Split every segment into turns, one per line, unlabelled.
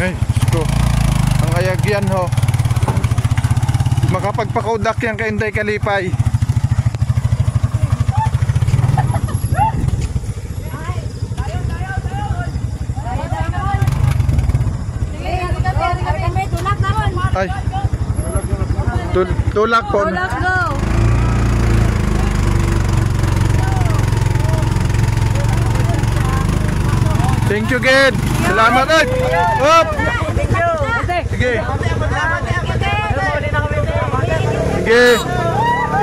Ay, gusto. Ang ayag yan ho. Makapagpakaudak yan kay Inday Kalipay. Ay, tulak po.
Tulak go.
Thank you, Ged. Salamat. Ay. Hop. Sige. Sige.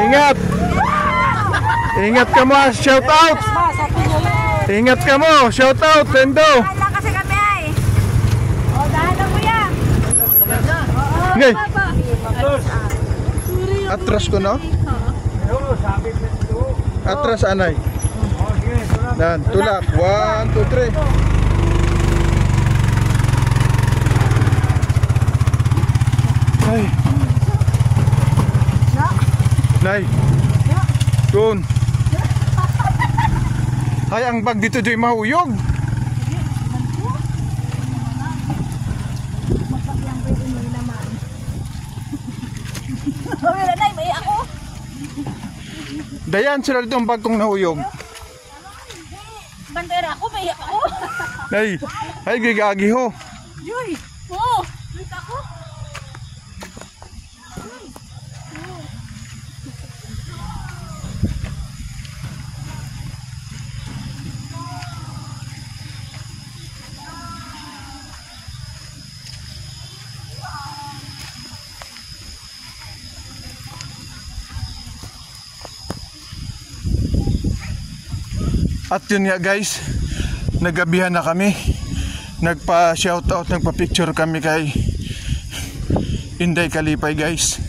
Ingat. Ingat ka mo. Shout out. Ingat ka mo. Shout out. Tendo.
Kasi kami ay. O, dahan mo yan.
Okay. Atras ko no? Atras anay. Dan, tulak. 1, 2, 3. Ay. Nay. Doon. Ay, ang bag dito do'y mahuyog. Dayan, sila dito ang bag kong nahuyog.
Bandera ako, may ako.
Ay, gigagi ho.
Yoy, oo. Wait ako.
At yun nga guys, nagabihan na kami. Nagpa-shoutout, nagpa-picture kami kay Inday Kalipay guys.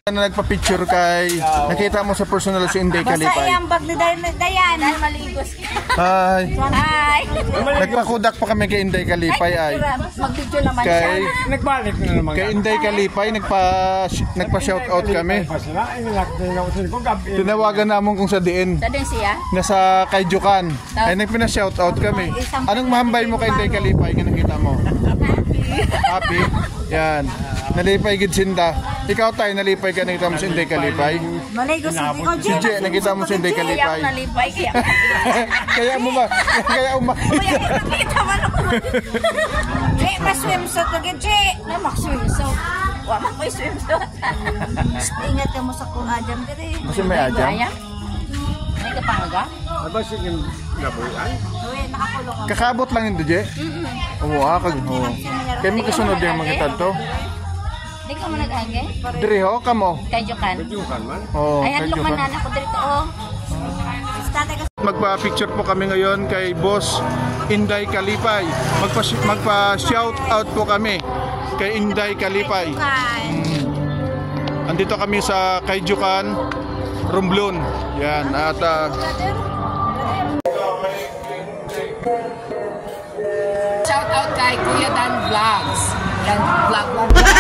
Nagpa-picture kay, nakita mo sa personal si Inday Kalipay.
Basta yung bag ni Dayan. Ay, maligos.
Hi.
Hi.
Nagpakudak pa kami kay Inday Kalipay ay.
Mag-video naman
Kay,
siya.
Nagbalik na naman.
kay Inday Kalipay, nagpa-shoutout kami. Tinawagan namon kung sa diin.
Sa din siya?
Nasa Kayjukan. Ay nagpina-shoutout kami. Anong mahambay mo kay Inday Kalipay? Nga nakita mo? Happy? Yan. Nalipay gid sinda. Ikaw tayo nalipay ka, nakita mo si Inday Kalipay?
Maligos sa ikaw,
Si Jay, nakita mo si Inday
Kaya
Kalipay?
ako nalipay, kaya.
Kaya mo ba? Kaya umakita.
Kaya nakita mo naman. Jay, ma-swimsuit ka, Jay. Na, mag-swimsuit. Wala ko yung swimsuit. Ingat ka mo sa kung ajam ka rin.
Kasi may ajam?
May kapanga?
Aba, sige, nabuyan.
Uy, nakakulong ako.
Kakabot lang yun, Jay? Oo, akag. Kaya magkasunod yung mga tanto.
Di ka mo nag-agay?
Diri ho, kamo.
Kay Jokan.
Yung man.
Oo,
Ay, adlok man
Kayjukan.
na ako dito, oh.
Magpa-picture po kami ngayon kay Boss Inday Kalipay. Magpa-shout out po kami kay Inday Kalipay. Andito kami sa Kayjukan, Romblon. Yan, at
Shout out kay Kuya Dan Vlogs. Dan Vlog.